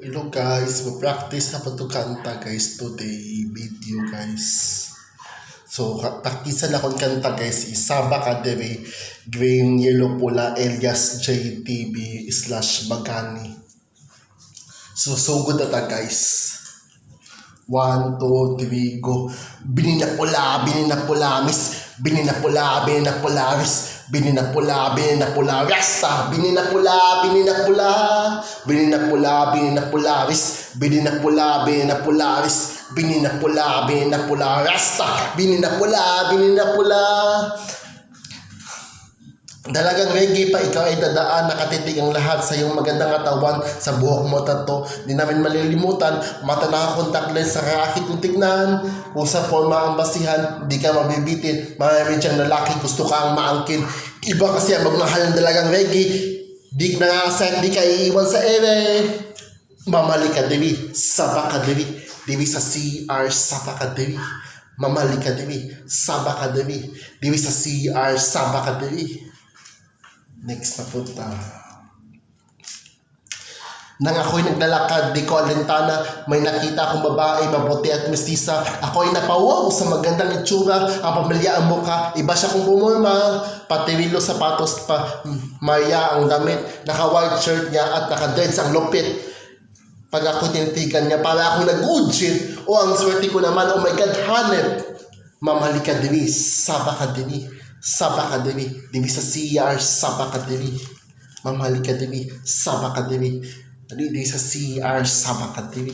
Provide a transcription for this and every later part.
Hello guys, mag-practice na pagkakanta guys today video guys. So, practice na akong kanta guys. Isaba ka dere, green, yellow, pula, Elias JTB / Bagani. So good na ta guys. 1, 2, 3, go. Binina pula, miss. Binina pula, miss. Binina pula, rasta. Binina pula, ris. Binina pula, ris. Binina pula, rasta. Binina pula. Dalagang reggae pa ikaw ay dadaan, nakatitig ang lahat sa iyong magandang katawan, sa buhok mo tato, di namin malilimutan, mata nakakontak lens sa kakakit kong tignan, kung sa forma ang basihan, di ka mabibitin, marami siyang lalaki, gusto kang maangkin, iba kasi ang magmahal ng dalagang reggae, di nangasan, di ka iiwan sa ere, mamali ka dibi, saba ka dibi sa CR, saba ka dibi, mamali ka dibi, saba ka dibi sa CR, saba ka dibi. Next na punta. Nang ako'y naglalakad, di ko alintana, may nakita akong babae, mabuti at mestisa. Ako'y napawaw sa magandang itsura, ang pamilya ang mukha, iba siya kung bumurma. Patirilo sapatos pa, Maria ang damit, naka-white shirt niya at naka-dreads ang lupit. Pag ako tinitigan niya, para ako nag-udsit. O ang swerte ko naman, oh my God, hanep. Mamali ka dini, saba ka dini. Saba ka dini sa CR, saba ka dini. Mamali ka dini, saba ka dini sa CR, saba ka dini.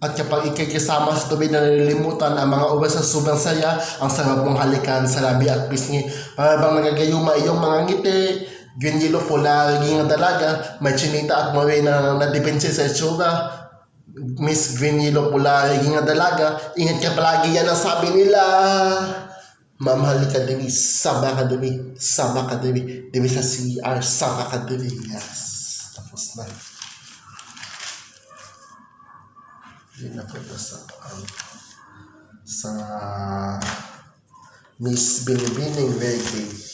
At kapag ikay kasama sa tubig na nalilimutan ang mga oras ng sobrang saya, ang sarap mong halikan sa labi at pisngi. Para bang nagagayuma iyong mga ngiti, green, yellow, pula, riging na dalaga, may chinita at mawe na nadepense sa itsura. Miss Green, Yellow, Pula, riging na dalaga, ingat ka palagi, yan ang sabi nila. Mamahali ka dibi, saba ka dibi sa CR, saba ka dibi. Yes, tapos na. Hindi na po sa Miss Binibining Reggae.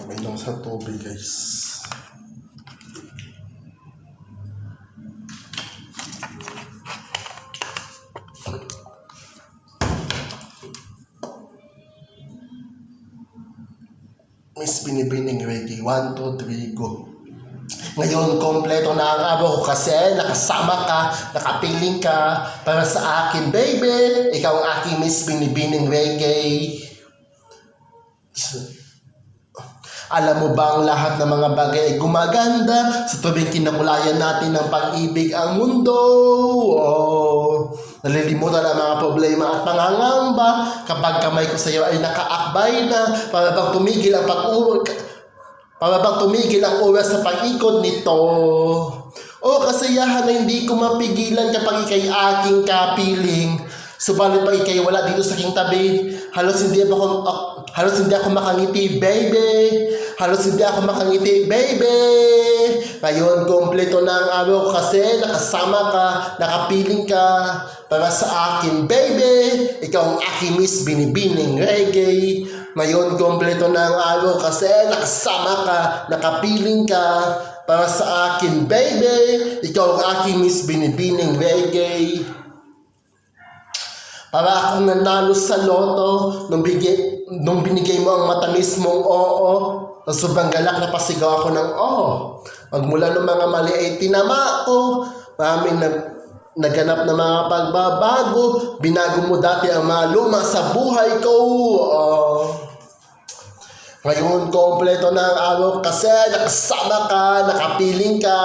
May lang sa tubig guys. Miss Binibining Reggae, 1, 2, 3, go. Ngayon, kompleto na ang araw ko kasi nakasama ka, nakapiling ka para sa akin, baby. Ikaw ang aking Miss Binibining Reggae. Alam mo ba ang lahat ng mga bagay ay gumaganda sa tuwing kinakulayan natin ng pag-ibig ang mundo? Oh, nalilimutan ang mga problema at pangangamba kapag kamay ko sa iyo ay nakaakbay na para bang tumigil ang oras sa pag-ikot nito. Oh, kasiyahan na hindi ko mapigilan kapag ikay aking kapiling. Subalit pag ikay wala dito sa aking tabi, halos hindi ako makangiti, baby. Ngayon, kompleto na ang araw kasi nakasama ka, nakapiling ka para sa akin, baby. Ikaw ang aking Miss Binibining Reggae. Ngayon, kompleto na ang araw kasi nakasama ka, nakapiling ka para sa akin, baby. Ikaw ang aking Miss Binibining Reggae. Para akong nanalo sa loto nung binigay mo ang matamis mong oo. Sa sobrang galak na pasigaw ako ng Magmula ng mga mali ay tinama ko. Maraming naganap na mga pagbabago. Binago mo dati ang mga luma sa buhay ko. Ngayon, kompleto na ang araw kasi nakasama ka, nakapiling ka.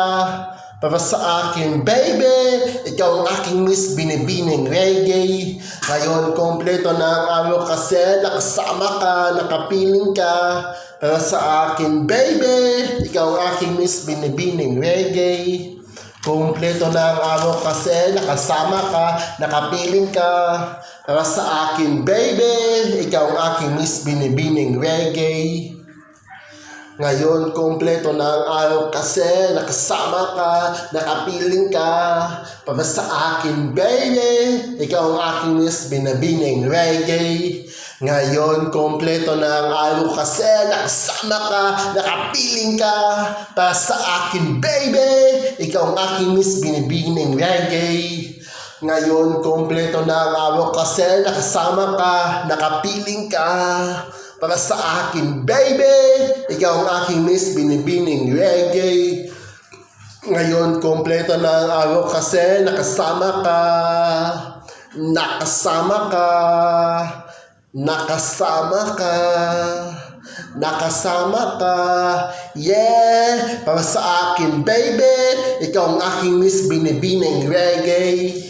Para sa akin, baby, ikaw ang aking Miss Binibining Reggae. Ngayon, kompleto na ang araw kasi nakasama ka, nakapiling ka. Para sa akin, baby, ikaw ang aking Miss Binibining Reggae. Kompleto na ang araw kasi nakasama ka, nakapiling ka. Para sa akin, baby, ikaw ang aking Miss Binibining Reggae. Ngayon, kompleto na ang araw kasi nakasama ka, nakapiling ka. Para sa akin, baby, ikaw ang aking Miss Binibining Reggae. Ngayon, kompleto na ang araw kasi nakasama ka, nakapiling ka. Para sa akin, baby, ikaw ang aking Miss Binibining Reggae. Ngayon, kompleto na ang araw kasi nakasama ka, nakapiling ka. Para sa akin, baby, ikaw ang aking Miss Binibining Reggae. Ngayon, kompleto na ang araw kasi nakasama ka. Nakasama ka. Nakasama ka. Nakasama ka. Yeah! Para sa akin, baby, ikaw ang aking Miss Binibining Reggae.